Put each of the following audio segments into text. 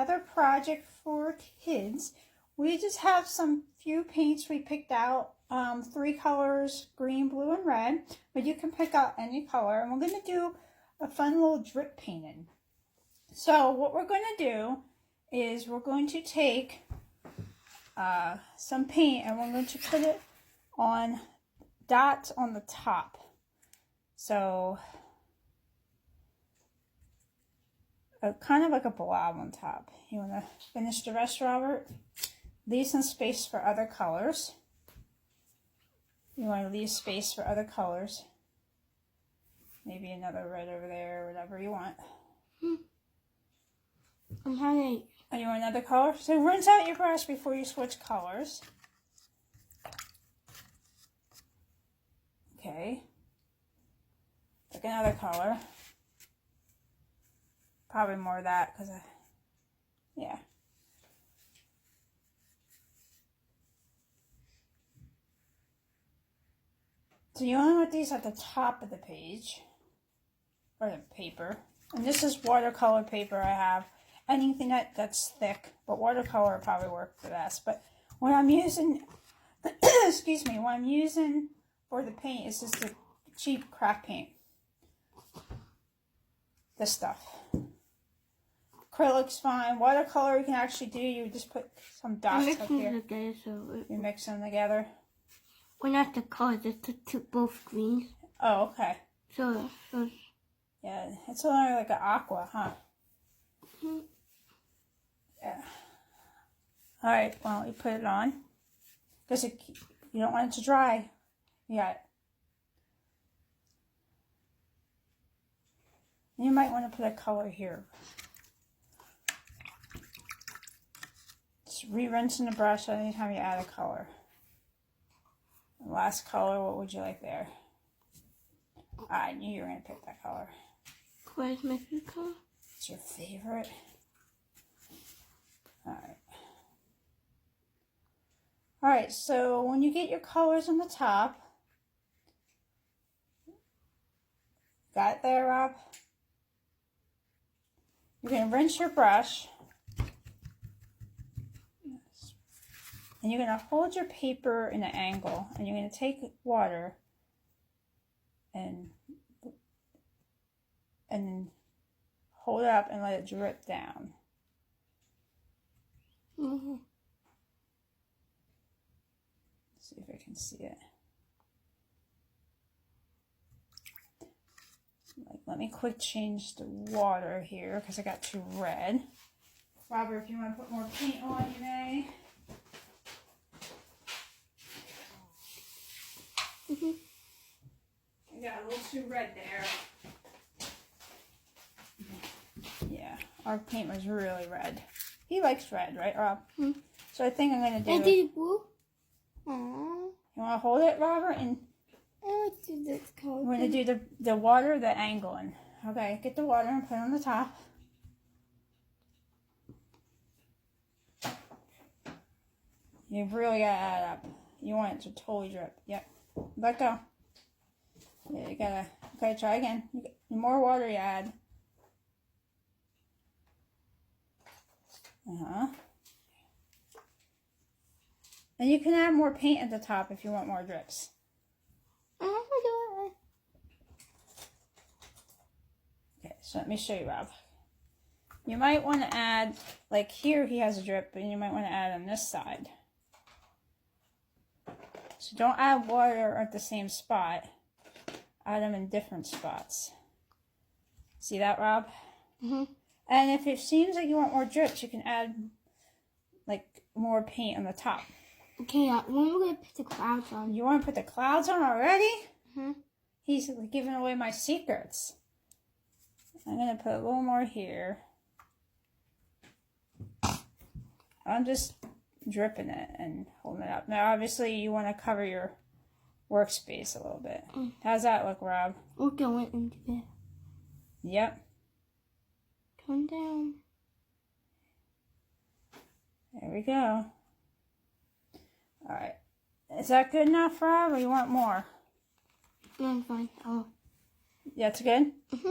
another project for kids. We just have some few paints we picked out, 3 colors, green, blue, and red, but you can pick out any color, and we're going to do a fun little drip painting. So what we're going to do is we're going to take some paint and we're going to put it on dots on the top. So kind of like a blob on top. You want to finish the rest, Robert? Leave some space for other colors. You want to leave space for other colors. Maybe another red over there, whatever you want. I'm having... Oh, you want another color? So rinse out your brush before you switch colors. Okay. Pick another color. Probably more of that because yeah. So you only want these at the top of the page or the paper. And this is watercolor paper I have. Anything that's thick, but watercolor will probably work the best. But what I'm using, excuse me, what I'm using for the paint is just the cheap craft paint. This stuff. Acrylic's fine. Watercolor you can actually do. You just put some dots up here. Together, so you mix them together. Well, not the colors, it's both greens. Oh, okay. So yeah, it's only like an aqua, huh? Yeah. All right. Well, you put it on because you don't want it to dry. yet. You might want to put a color here. Just re-rinsing the brush anytime you add a color. The last color, what would you like there? I knew you were going to pick that color. What is my favorite color? It's your favorite? Alright. Alright, so when you get your colors on the top, got it there, Rob? You're going to rinse your brush. And you're going to hold your paper in an angle. And you're going to take water and hold it up and let it drip down. Mm-hmm. See if I can see it. Let me quick change the water here because I got too red. Robert, if you want to put more paint on, you may. Mm-hmm. I got a little too red there. Yeah, our paint was really red. He likes red, right, Rob? Mm-hmm. So I think I'm going to do... I did blue. Aww. You want to hold it, Robert? And I like to do this color. we're going to do the water, the angling. Okay, get the water and put it on the top. You really got to add up. You want it to totally drip. Yep. Let go. Yeah, you gotta... Okay, try again. The more water you add. And you can add more paint at the top if you want more drips. Okay, so let me show you, Rob. You might want to add, like here he has a drip, but you might want to add on this side. So don't add water at the same spot. Add them in different spots. See that, Rob? Mm-hmm. And if it seems like you want more drips, you can add like more paint on the top. Okay, when we're going to put the clouds on. You want to put the clouds on already? Mm-hmm. He's giving away my secrets. I'm going to put a little more here. I'm just dripping it and holding it up. Now, obviously, you want to cover your workspace a little bit. How's that look, Rob? We're going into there. Yep. Come down. There we go. All right. Is that good enough, Rob, or you want more? Yeah, I'm fine. Oh. That's good? Mm-hmm.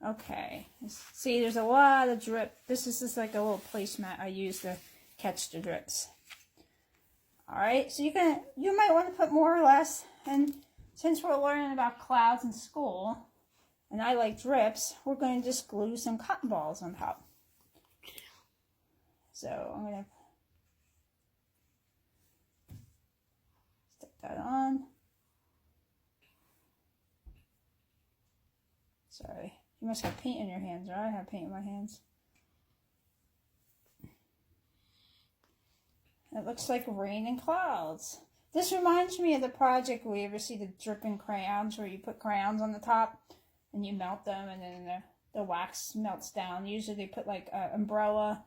Okay. See, there's a lot of drip. This is just like a little placemat I use to catch the drips. Alright, so you might want to put more or less, and since we're learning about clouds in school, and I like drips, we're going to just glue some cotton balls on top. So I'm going to stick that on. Sorry, you must have paint in your hands, or I have paint in my hands. It looks like rain and clouds. This reminds me of the project where you ever see the dripping crayons, where you put crayons on the top and you melt them, and then the wax melts down. Usually they put like an umbrella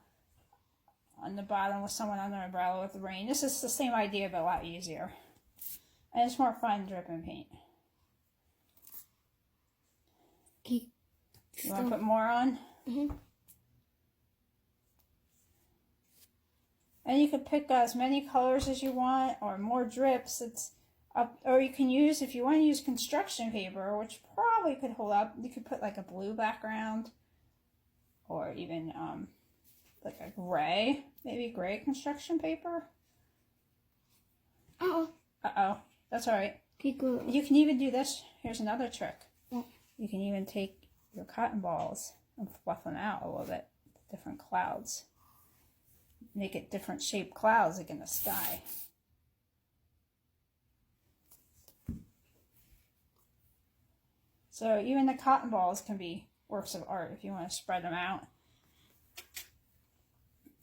on the bottom with someone on the umbrella with the rain. This is the same idea, but a lot easier. And it's more fun dripping paint. Okay. You want to put more on? Mm-hmm. And you can pick as many colors as you want, or more drips. It's up, or you can use, if you want to use construction paper, which probably could hold up, you could put like a blue background, or even like a gray, maybe gray construction paper. Uh-oh, that's all right. Okay, good. You can even do this. Here's another trick. Yeah. You can even take your cotton balls and fluff them out a little bit, different clouds. Make it different shaped clouds like in the sky. So even the cotton balls can be works of art if you want to spread them out.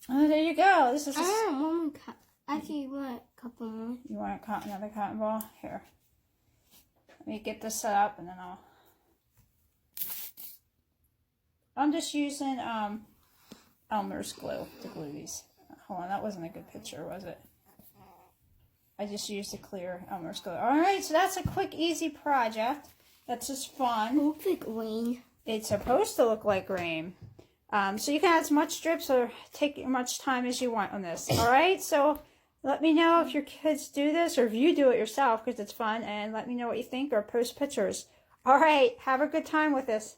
Oh, there you go. This is just... I want one actually, you want a couple more. You want another cotton ball? Here. Let me get this set up, and then I'm just using Elmer's glue to glue these. Hold on, that wasn't a good picture, was it? I just used a clear Elmer's glue. Alright, so that's a quick, easy project. That's just fun. It looks like rain. It's supposed to look like rain. So you can add as much drips or take as much time as you want on this. Alright, so let me know if your kids do this, or if you do it yourself, because it's fun, and let me know what you think, or post pictures. Alright, have a good time with this.